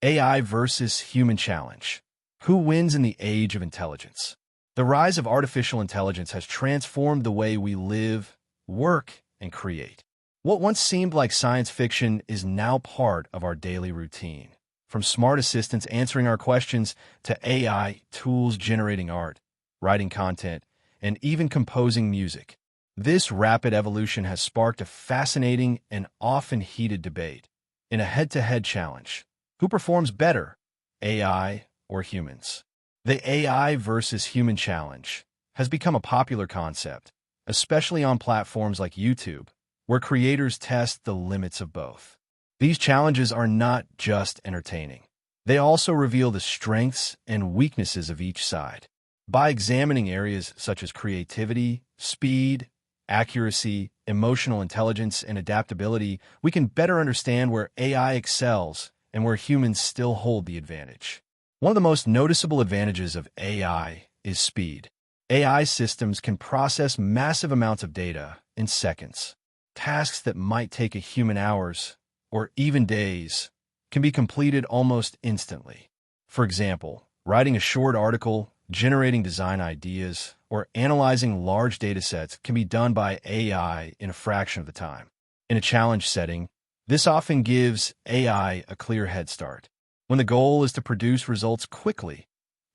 AI versus human challenge. Who wins in the age of intelligence? The rise of artificial intelligence has transformed the way we live, work, and create. What once seemed like science fiction is now part of our daily routine. From smart assistants answering our questions to AI tools generating art, writing content, and even composing music. This rapid evolution has sparked a fascinating and often heated debate. In a head-to-head challenge, who performs better, AI or humans? The AI versus human challenge has become a popular concept, especially on platforms like YouTube, where creators test the limits of both. These challenges are not just entertaining. They also reveal the strengths and weaknesses of each side. By examining areas such as creativity, speed, accuracy, emotional intelligence, and adaptability, we can better understand where AI excels and where humans still hold the advantage. One of the most noticeable advantages of AI is speed. AI systems can process massive amounts of data in seconds. Tasks that might take a human hours or even days can be completed almost instantly. For example, writing a short article, generating design ideas, or analyzing large datasets can be done by AI in a fraction of the time. In a challenge setting, this often gives AI a clear head start. When the goal is to produce results quickly,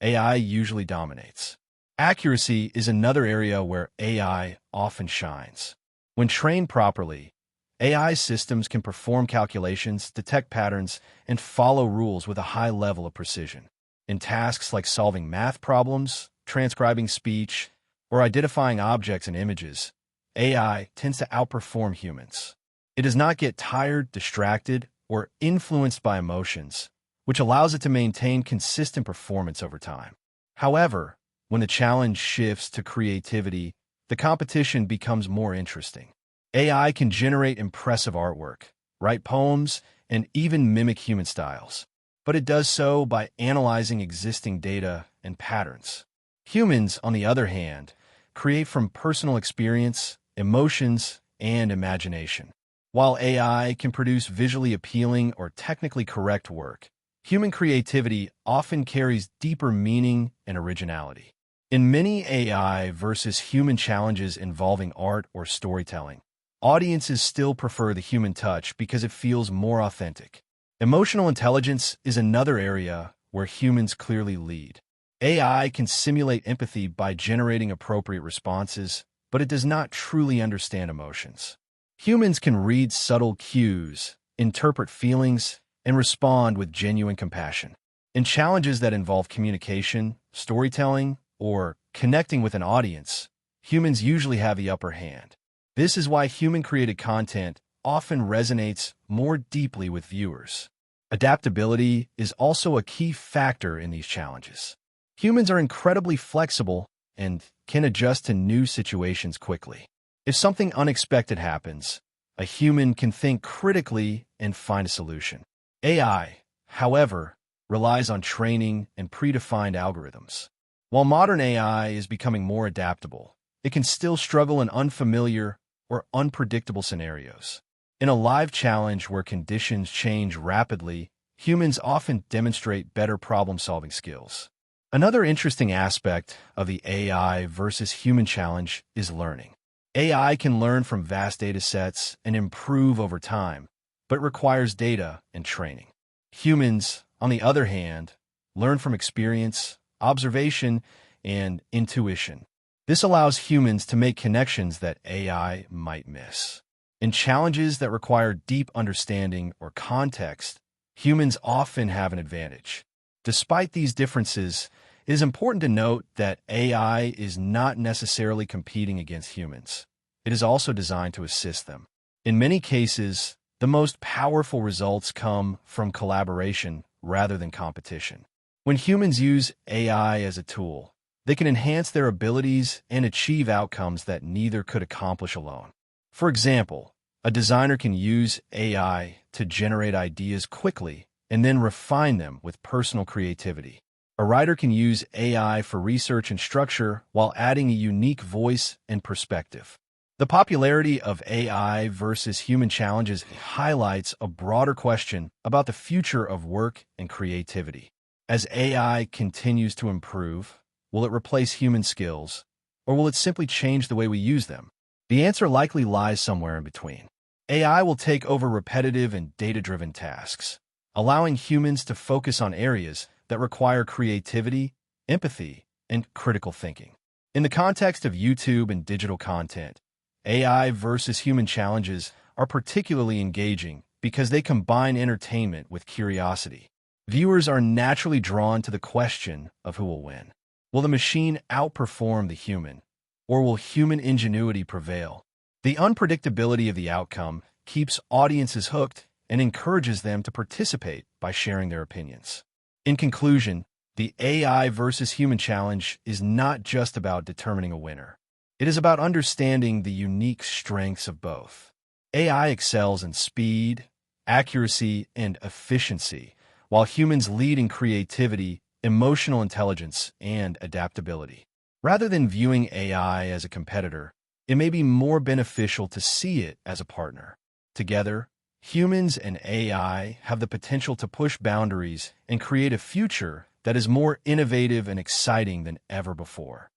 AI usually dominates. Accuracy is another area where AI often shines. When trained properly, AI systems can perform calculations, detect patterns, and follow rules with a high level of precision. In tasks like solving math problems, transcribing speech, or identifying objects and images, AI tends to outperform humans. It does not get tired, distracted, or influenced by emotions, which allows it to maintain consistent performance over time. However, when the challenge shifts to creativity, the competition becomes more interesting. AI can generate impressive artwork, write poems, and even mimic human styles, but it does so by analyzing existing data and patterns. Humans, on the other hand, create from personal experience, emotions, and imagination. While AI can produce visually appealing or technically correct work, human creativity often carries deeper meaning and originality. In many AI versus human challenges involving art or storytelling, audiences still prefer the human touch because it feels more authentic. Emotional intelligence is another area where humans clearly lead. AI can simulate empathy by generating appropriate responses, but it does not truly understand emotions. Humans can read subtle cues, interpret feelings, and respond with genuine compassion. In challenges that involve communication, storytelling, or connecting with an audience, humans usually have the upper hand. This is why human-created content often resonates more deeply with viewers. Adaptability is also a key factor in these challenges. Humans are incredibly flexible and can adjust to new situations quickly. If something unexpected happens, a human can think critically and find a solution. AI, however, relies on training and predefined algorithms. While modern AI is becoming more adaptable, it can still struggle in unfamiliar or unpredictable scenarios. In a live challenge where conditions change rapidly, humans often demonstrate better problem-solving skills. Another interesting aspect of the AI versus human challenge is learning. AI can learn from vast data sets and improve over time, but requires data and training. Humans, on the other hand, learn from experience, observation, and intuition. This allows humans to make connections that AI might miss. In challenges that require deep understanding or context, humans often have an advantage. Despite these differences, it is important to note that AI is not necessarily competing against humans. It is also designed to assist them. In many cases, the most powerful results come from collaboration rather than competition. When humans use AI as a tool, they can enhance their abilities and achieve outcomes that neither could accomplish alone. For example, a designer can use AI to generate ideas quickly and then refine them with personal creativity. A writer can use AI for research and structure while adding a unique voice and perspective. The popularity of AI versus human challenges highlights a broader question about the future of work and creativity. As AI continues to improve, will it replace human skills, or will it simply change the way we use them? The answer likely lies somewhere in between. AI will take over repetitive and data-driven tasks, allowing humans to focus on areas that require creativity, empathy, and critical thinking. In the context of YouTube and digital content, AI versus human challenges are particularly engaging because they combine entertainment with curiosity. Viewers are naturally drawn to the question of who will win. Will the machine outperform the human, or will human ingenuity prevail? The unpredictability of the outcome keeps audiences hooked and encourages them to participate by sharing their opinions. In conclusion, the AI versus human challenge is not just about determining a winner. It is about understanding the unique strengths of both. AI excels in speed, accuracy, and efficiency, while humans lead in creativity, emotional intelligence, and adaptability. Rather than viewing AI as a competitor, it may be more beneficial to see it as a partner. Together, humans and AI have the potential to push boundaries and create a future that is more innovative and exciting than ever before.